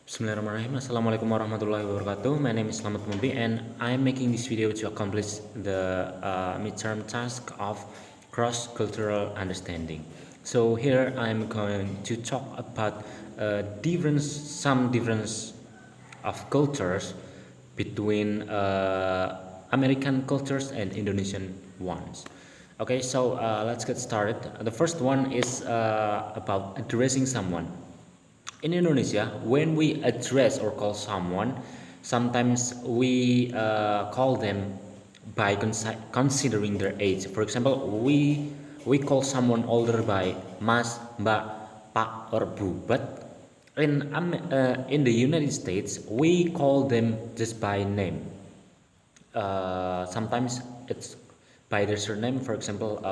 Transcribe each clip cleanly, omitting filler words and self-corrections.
Bismillahirrahmanirrahim. Assalamualaikum warahmatullahi wabarakatuh. My name is Slamet Mumbi and I am making this video to accomplish the midterm task of cross-cultural understanding. So here I am going to talk about some difference of cultures between American cultures and Indonesian ones. Okay, so let's get started. The first one is about addressing someone. In Indonesia, when we address or call someone, sometimes we call them by considering their age. For example, we call someone older by Mas, Mbak, Pak, or Bu. But in the United States, we call them just by name. Sometimes it's by their surname. For example,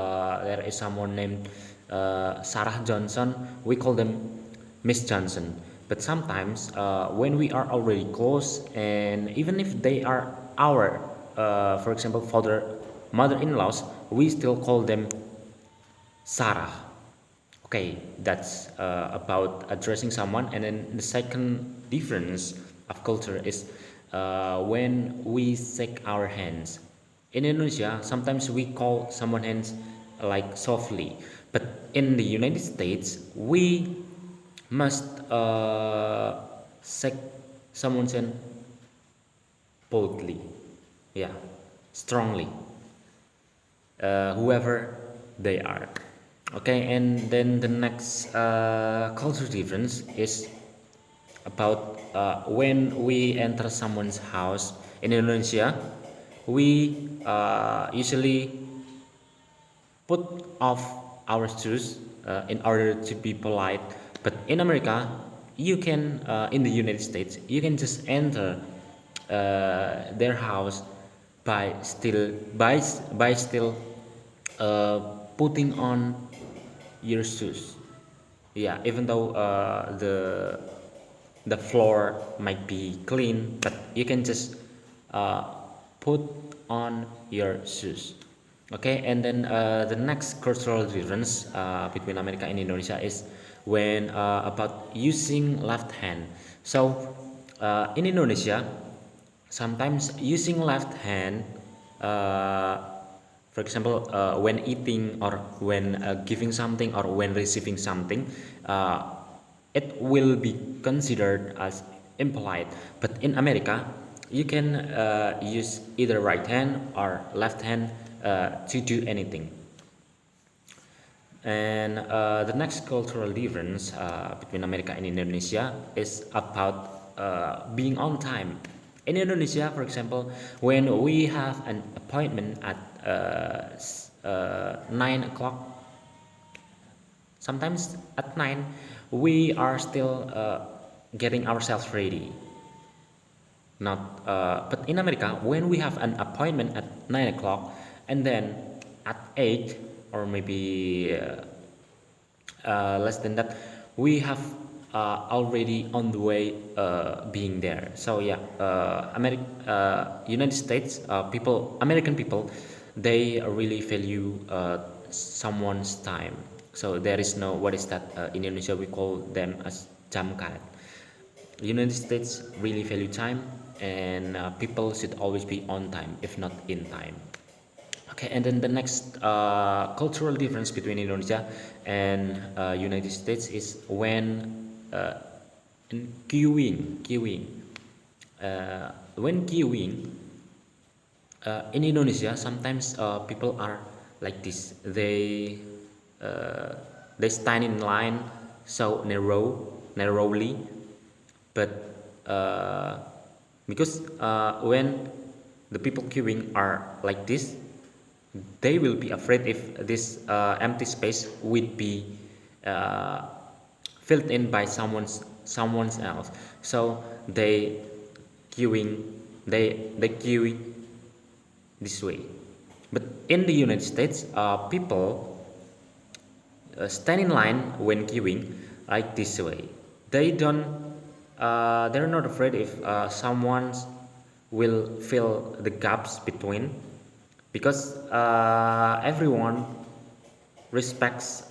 there is someone named Sarah Johnson. We call them Miss Johnson. But sometimes when we are already close, and even if they are our, for example, mother-in-laws, we still call them Sarah. Okay, that's about addressing someone. And then the second difference of culture is when we shake our hands. In Indonesia, sometimes we call someone hands like softly, but in the United States, we must shake someone's hand boldly, yeah, strongly, whoever they are. Okay, and then the next culture difference is about when we enter someone's house. In Indonesia, we usually put off our shoes in order to be polite. But in America, you can, in the United States, you can just enter their house by still uh, putting on your shoes. Yeah, even though the floor might be clean, but you can just uh, put on your shoes. Okay, and then the next cultural difference between America and Indonesia is when about using left hand. So in Indonesia, sometimes using left hand, uh, for example, when eating or when giving something or when receiving something, uh, it will be considered as impolite. But in America, you can use either right hand or left hand to do anything. And the next cultural difference between America and Indonesia is about being on time. In Indonesia, for example, when we have an appointment at 9 o'clock, sometimes at 9, we are still getting ourselves ready. Not, but in America, when we have an appointment at 9 o'clock, and then at 8 or maybe less than that, we have already on the way being there. So yeah, United States people, American people, they really value someone's time. So there is no, what is that, in Indonesia we call them as jam karet. United States really value time, and people should always be on time, if not in time. Okay, and then the next cultural difference between Indonesia and United States is when in queuing. When queuing in Indonesia, sometimes people are like this. Uh, they stand in line so narrowly, but because when the people queuing are like this, they will be afraid if this empty space would be uh, filled in by someone else. So queuing they queue this way. But in the United States, people stand in line when queuing like this way. They don't. They're not afraid if someone will fill the gaps between, because everyone respects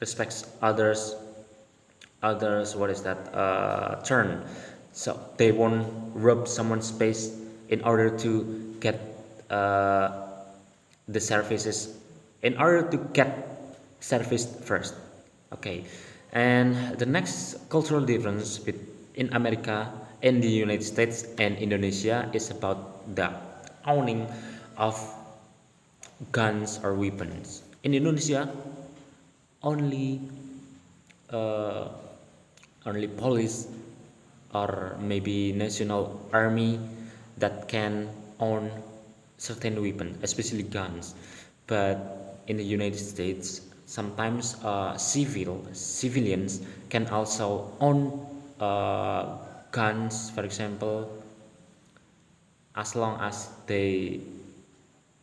respects others others, what is that, turn, so they won't rub someone's face in order to get uh, the services, in order to get serviced first. Okay, and the next cultural difference in America, in the United States and Indonesia is about the owning of guns or weapons. In Indonesia, only uh, only police or maybe national army that can own certain weapon, especially guns. But in the United States, sometimes civilians can also own guns, for example, as long as they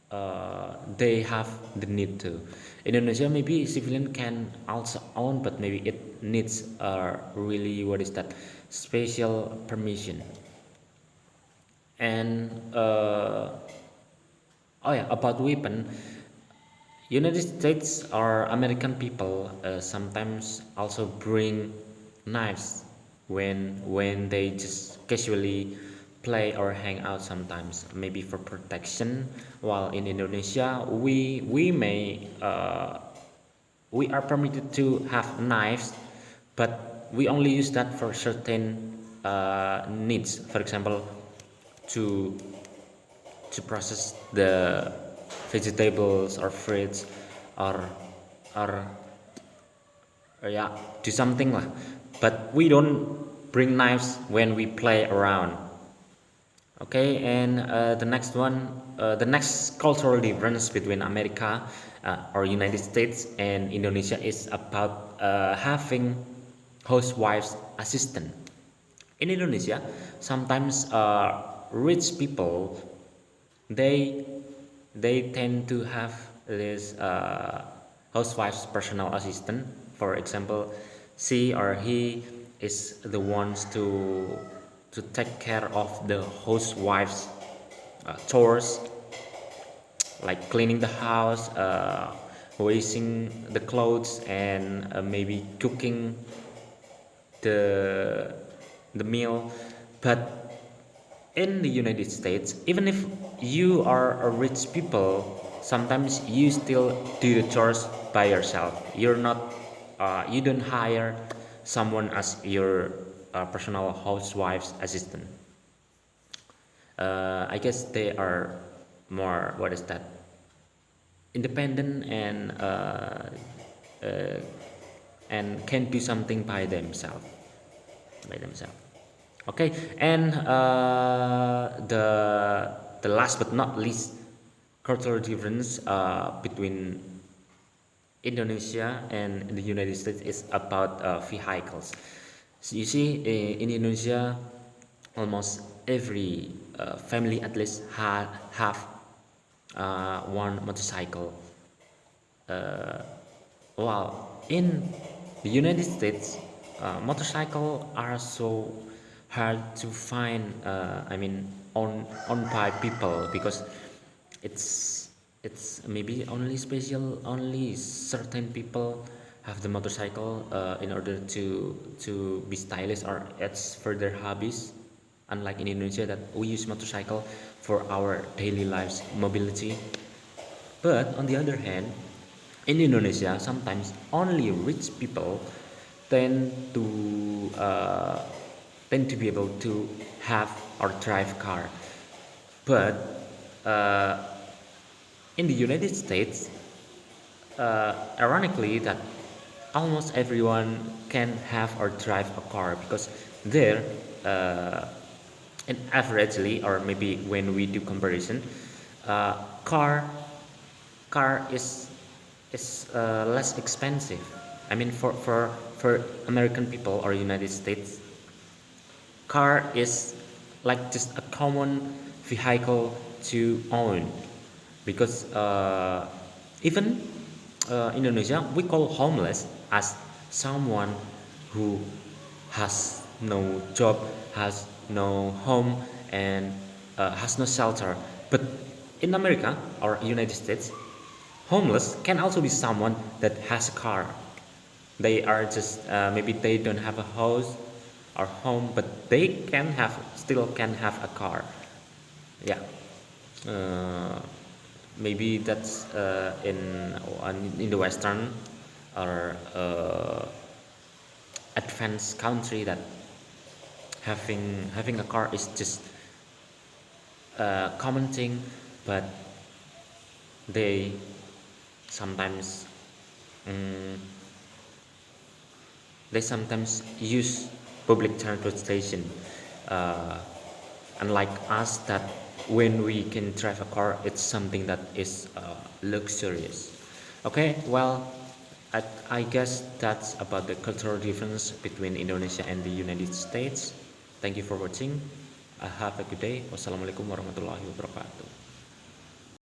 have the need to. Indonesia, maybe civilian can also own, but maybe it needs really, what is that, special permission. And oh yeah, about weapon, United States or American people sometimes also bring knives when they just casually play or hang out sometimes, maybe for protection. While in Indonesia, we are permitted to have knives, but we only use that for certain needs. For example, to process the vegetables or fruits, or or yeah, do something lah. But we don't bring knives when we play around. Okay, and the next cultural difference between America or United States and Indonesia is about having housewives assistant. In Indonesia, sometimes rich people, they they tend to have this housewife's personal assistant. For example, she or he is the ones to take care of the housewife's chores, like cleaning the house, washing the clothes, and maybe cooking the meal. But in the United States, even if you are a rich people, sometimes you still do the chores by yourself. You don't hire someone as your personal housewife's assistant. I guess they are more, what is that, independent uh, and can do something by themselves. Okay, and the last but not least cultural difference between Indonesia and the United States is about vehicles. So you see, in Indonesia, almost every family at least have one motorcycle. Uh, while in the United States, motorcycle are so hard to find. I mean, on by people, because it's maybe only certain people have the motorcycle in order to be stylish, or it's for their hobbies. Unlike in Indonesia, that we use motorcycle for our daily lives mobility. But on the other hand, in Indonesia, sometimes only rich people tend to uh, tend to be able to have or drive car. But uh, in the United States, ironically, that almost everyone can have or drive a car, because there, uh, and averagely, or maybe when we do comparison, uh, car car is less expensive. I mean, for American people or United States, car is like just a common vehicle to own, because even Indonesia, we call homeless as someone who has no job, has no home, and has no shelter. But in America or United States, homeless can also be someone that has a car. They are just maybe they don't have a house or home, but they can have still can have a car. Yeah. uh, Maybe that's in the Western or advanced country that having a car is just a common thing, but they sometimes mm, they sometimes use public transportation, uh, unlike us that when we can drive a car it's something that is luxurious. Okay, well, I guess that's about the cultural difference between Indonesia and the United States. Thank you for watching. Have a good day. Wassalamualaikum warahmatullahi wabarakatuh.